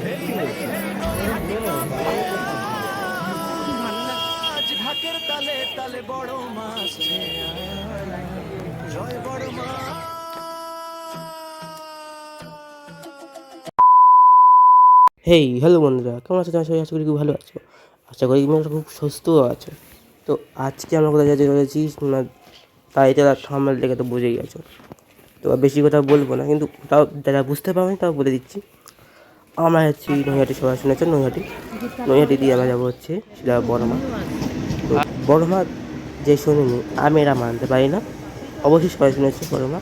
আজ ঢাকের তালে তালে বড় মাছ জয় বড় মা। হেই হ্যালো বন্ধুরা, কেমন আছো? তোমার সবাই আশা করি খুব ভালো আছো। আশা করি তোমরা খুব সুস্থও আছো। তো আজকে আমরা কোথায় যাচ্ছি চলেছি, তোমরা টাইটেল আর থাম্বনেল দেখে তো বুঝেই গেছো। তো আর বেশি কথা বলবো না, কিন্তু তাও যারা বুঝতে পারবেন তাও বলে দিচ্ছি। আমরা যাচ্ছি নৈহাটি, সবাই শুনেছেন নৈহাটি দিয়ে আমরা যাবো হচ্ছে সেটা বড়মা। তো বড়মা যে শুনিনি আমি এরা মানতে পারি না, অবশ্যই সবাই শুনেছি বড়মা।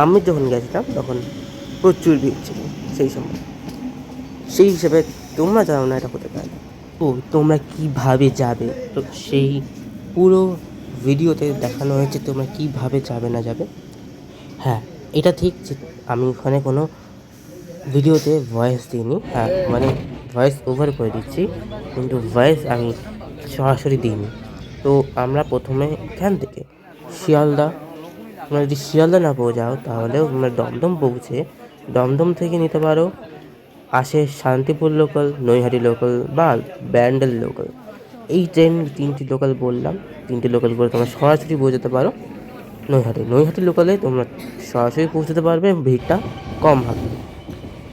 আমি যখন গেছিলাম তখন প্রচুর ভিড় ছিল সেই সময়, সেই হিসেবে তোমরা জানো না এটা হতে পারে। তো তোমরা কীভাবে যাবে, তো সেই পুরো ভিডিওতে দেখানো হয়েছে তোমরা কীভাবে যাবে না যাবে। হ্যাঁ, এটা ঠিক যে আমি ওখানে কোনো ভিডিওতে ভয়েস দিইনি, হ্যাঁ মানে ভয়েস ওভার করে দিচ্ছি, কিন্তু ভয়েস আমি সরাসরি দিইনি। তো আমরা প্রথমে এখান থেকে শিয়ালদা, তোমরা যদি শিয়ালদা না পৌঁছাও তাহলে তোমরা দমদম পৌঁছে দমদম থেকে নিতে পারো আসে শান্তিপুর লোকাল, নৈহাটি লোকাল বা ব্যান্ডেল লোকাল। এই তিনটি লোকাল বললাম, তিনটি লোকাল করে তোমরা সরাসরি পৌঁছাতে পারো নৈহাটি লোকালে তোমরা সরাসরি পৌঁছাতে পারবে, ভিড়টা কম হবে।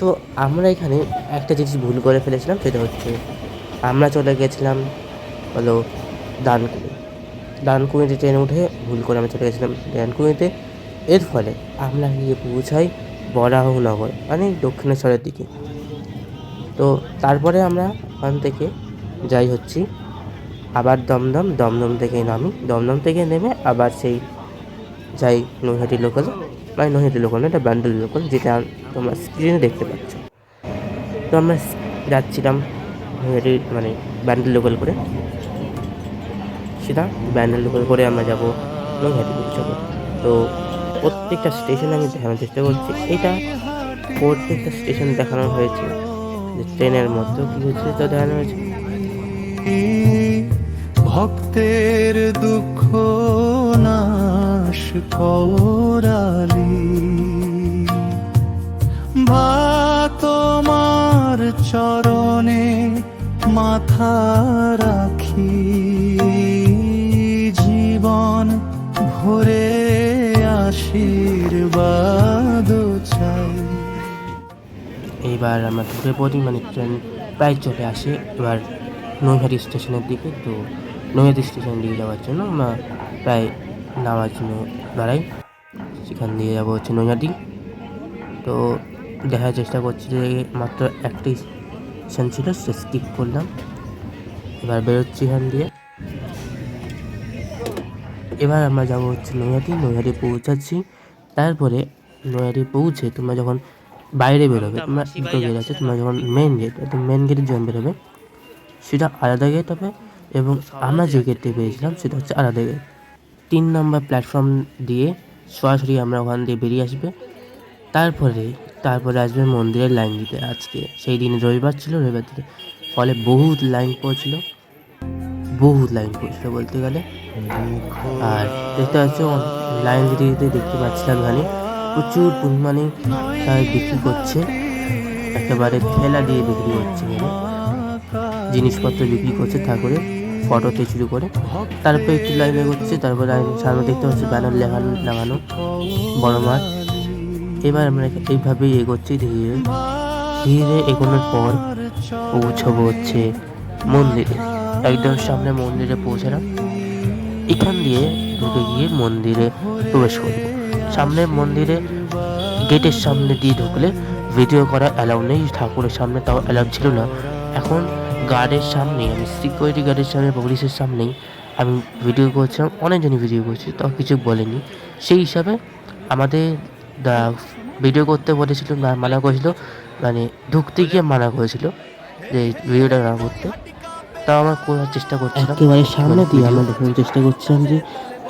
তো আমরা এখানে একটা জিনিস ভুল করে ফেলেছিলাম, সেটা হচ্ছে আমরা চলে গেছিলাম হলো ডানকুনিতে ট্রেনে উঠে ভুল করে আমরা চলে গেছিলাম ডানকুনিতে। এর ফলে আমরা গিয়ে পৌঁছাই বরাহনগর, মানে দক্ষিণেশ্বরের দিকে। তো তারপরে আমরা ওখান থেকে যাই হচ্ছি আবার দমদম থেকে নামি, দমদম থেকে নেমে আবার সেই যাই নৈহাটি লোকাল, মানে নৈহাটি লোকাল না, এটা ব্যান্ডেল লোকাল, যেটা তোমরা স্ক্রিনে দেখতে পাচ্ছ। তো আমরা যাচ্ছিলাম নৈহাটি মানে ব্যান্ডেল লোকাল করে, সেটা ব্যান্ডেল লোকাল করে আমরা যাবো নৈহাটি পৌঁছাবো। তো প্রত্যেকটা স্টেশনে আমি দেখানোর চেষ্টা করছি, এটা প্রত্যেকটা স্টেশন দেখানো হয়েছে যে ট্রেনের মধ্যেও কী হচ্ছে তো দেখানো হয়েছে। ভক্তের দুঃখ নাশ করালি ভা তোমার চরণে মাথা রাখি, জীবন ভরে আশীর্বাদ চাই। এইবার আমরা ঢুকে পড়ি, মানে ট্রেন প্রায় চলে আসে এবার নৈহাটি স্টেশনের দিকে। তো নৈহাটি স্টেশন দিয়ে যাওয়ার জন্য আমরা প্রায় নামার জন্য দাঁড়াই, সেখান দিয়ে যাবো হচ্ছে নৈহাটি। তো দেখার চেষ্টা করছি যে মাত্র একটাই স্টেশন ছিল, সে স্কিপ করলাম। এবার বেরোচ্ছি এখান দিয়ে, এবার আমরা যাবো হচ্ছে নৈহাটি পৌঁছাচ্ছি। তারপরে নৈহাটি পৌঁছে তোমরা যখন বাইরে বেরোবে, তোমরা দুটো গেট আছে, তোমরা যখন মেন গেটে যখন বেরোবে সেটা আলাদা গেট হবে, এবং আমরা যে গেটটি পেয়েছিলাম সেটা হচ্ছে আলাদা গেট। 3 নম্বর প্ল্যাটফর্ম দিয়ে সরাসরি আমরা ওখান দিয়ে বেরিয়ে আসবে। তারপরে আসবে মন্দিরের লাইন দিতে। আজকে সেই দিন রবিবার ছিল, রবিবার দিতে ফলে বহুত লাইন পড়ছিল বলতে গেলে। আর দেখতে পাচ্ছ লাইন দিতে দিতে দেখতে পাচ্ছিলাম এখানে প্রচুর পরিমাণে তাই বিক্রি করছে, একেবারে ঠেলা দিয়ে বিক্রি হচ্ছে, জিনিসপত্র বিক্রি করছে, তারপরে ফটোতে শুরু করে তারপরে একটু লাইন এগোচ্ছে। তারপরে সামনে দেখতে পাচ্ছি ব্যানার লাগানো বড় মাঠ। এবার আমরা এইভাবেই এগোচ্ছি, ধীরে ধীরে এগোনোর পর পৌঁছবো হচ্ছে মন্দিরে। একদম সামনে মন্দিরে পৌঁছালাম, এখান দিয়ে ঢুকে গিয়ে মন্দিরে প্রবেশ করব। সামনে মন্দিরে গেটের সামনে দিয়ে ঢুকলে ভিডিও করা অ্যালাউ নেই, ঠাকুরের সামনে তাও অ্যালাউ ছিল না। এখন গার্ডের সামনে, আমি সিকিউরিটি গার্ডের সামনে, পুলিশের সামনেই আমি ভিডিও করছিলাম, অনেকজনই ভিডিও করছি, তাও কিছু বলেনি। সেই হিসাবে আমাদের ভিডিও করতে বলেছিল, মানা করেছিল, মানে ঢুকতে গিয়ে মানা করেছিল যে ভিডিওটা না করতে। তাও আমরা করার চেষ্টা করছিলাম, একেবারে সামনে দিয়ে আমরা দেখানোর চেষ্টা করছিলাম যে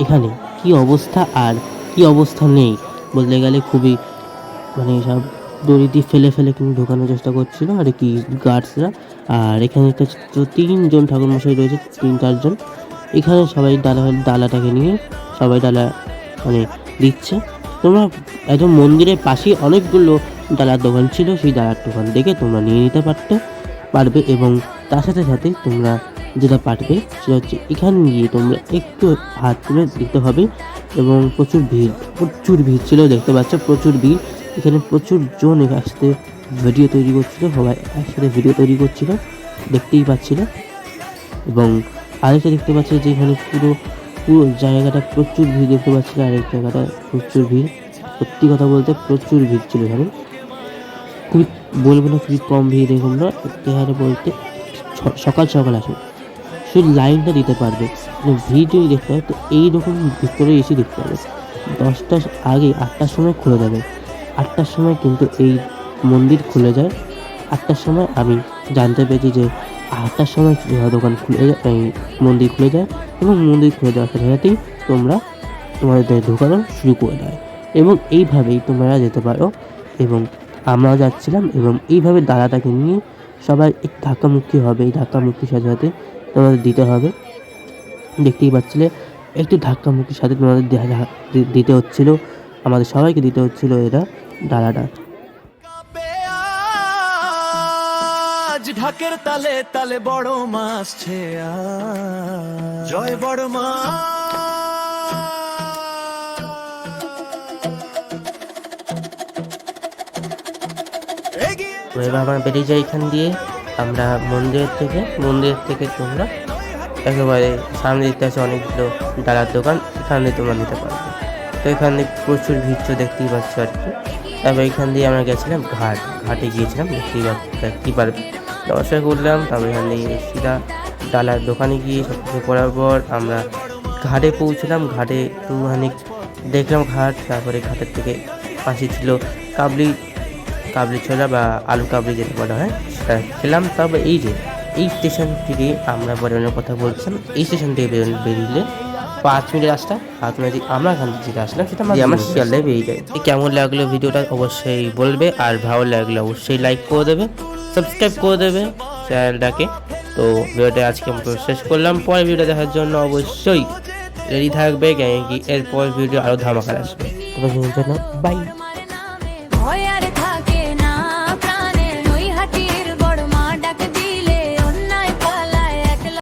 এখানে কি অবস্থা আর কি অবস্থা নেই। বলতে গেলে খুবই মানে সব দড়ি দিয়ে ফেলে কিন্তু ঢোকানোর চেষ্টা করছিল আর কি গার্ডসরা। আর এখানে একটা 3জন ঠাকুরমশাই রয়েছে, 3-4 জন। এখানে সবাই ডালাটাকে নিয়ে সবাই ডালা মানে দিচ্ছে। তোমরা একদম মন্দিরের পাশেই অনেকগুলো ডালার দোকান ছিল, সেই ডালার দোকান দেখে তোমরা নিয়ে নিতে পারবে। এবং তার সাথে সাথে তোমরা যেটা পারবে সেটা হচ্ছে এখানে গিয়ে তোমরা একটু হাত তুলে দিতে হবে। এবং প্রচুর ভিড় ছিল, দেখতে পাচ্ছ প্রচুর ভিড়। এখানে প্রচুর জন একসাথে ভিডিও তৈরি করছিল, সবাই একসাথে ভিডিও তৈরি করছিল, দেখতেই পাচ্ছিল। এবং আরেকটা দেখতে পাচ্ছি যে এখানে পুরো জায়গাটা প্রচুর ভিড় দেখতে পাচ্ছিল, আরেক জায়গাটা প্রচুর ভিড়। সত্যি কথা বলতে প্রচুর ভিড় ছিল এখানে, খুবই বলবো না খুবই কম ভিড় এরকম না, সত্যি হারে বলতে সকাল আসুন, শুধু লাইনটা দিতে পারবে। ভিড় যদি দেখতে হয় তো এইরকম ভিতরে এসে দেখতে হবে। 10টার আগে 8টার সময় খুলে যাবে, 8টার সময় কিন্তু এই মন্দির খুলে যায়। 8টার সময় আমি জানতে পেরেছি যে 8টার সময় দোকান খুলে যায়, এই মন্দির খুলে যায়। এবং মন্দির খুলে যাওয়ার সাথে সাথেই তোমরা তোমাদের ঢোকানো শুরু করে দেয়। এবং এইভাবেই তোমরা যেতে পারো। এবং আমরাও যাচ্ছিলাম এবং এইভাবে দাদাটাকে নিয়ে সবাই একটু ধাক্কামুক্কি হবে। এই ধাক্কামুক্তির সাথে সাথে তোমাদের দিতে হবে, দেখতেই পাচ্ছিলে একটু ধাক্কামুক্তির সাথে তোমাদের দিতে হচ্ছিল, আমাদের সবাইকে দিতে হচ্ছিল এটা ডালাটা। আজ ঢাকের তালে তালে বড় মা আসছে জয় বড় মা। তো এবার আমরা বেরিয়ে যাই এখান দিয়ে। আমরা মন্দির থেকে তোমরা একেবারে সামনে দিতে আছে অনেকগুলো ডালার দোকান, এখান দিয়ে তোমরা নিতে পারবে। তো এখানে প্রচুর ভিড় দেখতেই পাচ্ছ আর কি। তারপর এখান দিয়ে আমরা গেছিলাম ঘাটে গিয়েছিলাম, দেখতেই পারবে। নমস্কার করলাম, তারপর এখান থেকে সিধা ডালার দোকানে গিয়ে সব কিছু করার পর আমরা ঘাটে পৌঁছলাম। ঘাটে একটুখানি দেখলাম ঘাট, তারপরে ঘাটের থেকে পাশে ছিল কাবলি ছোলা বা আলু কাবলি যেটা বলা হয় সেটা খেলাম। তবে এই স্টেশন থেকে আমরা বেরোনোর কথা বলছিলাম, এই স্টেশন থেকে বেরিয়ে 5 মিনিট রাস্তা, 5 মিনিট আমরা এখান থেকে যেটা আসলাম সেটা আমরা শিয়ালদায় বেরিয়ে যাই। কেমন লাগলো ভিডিওটা অবশ্যই বলবে, আর ভালো লাগলে অবশ্যই লাইক করে দেবে, সাবস্ক্রাইব করে দেবে চ্যানেলটাকে। তো ভিডিওটা আজকে আমরা শেষ করলাম, পরের ভিডিও দেখার জন্য অবশ্যই রেডি থাকবে, কি এরপর ভিডিও আরও ধামাকার আসবে। তোমার জন্য বাই।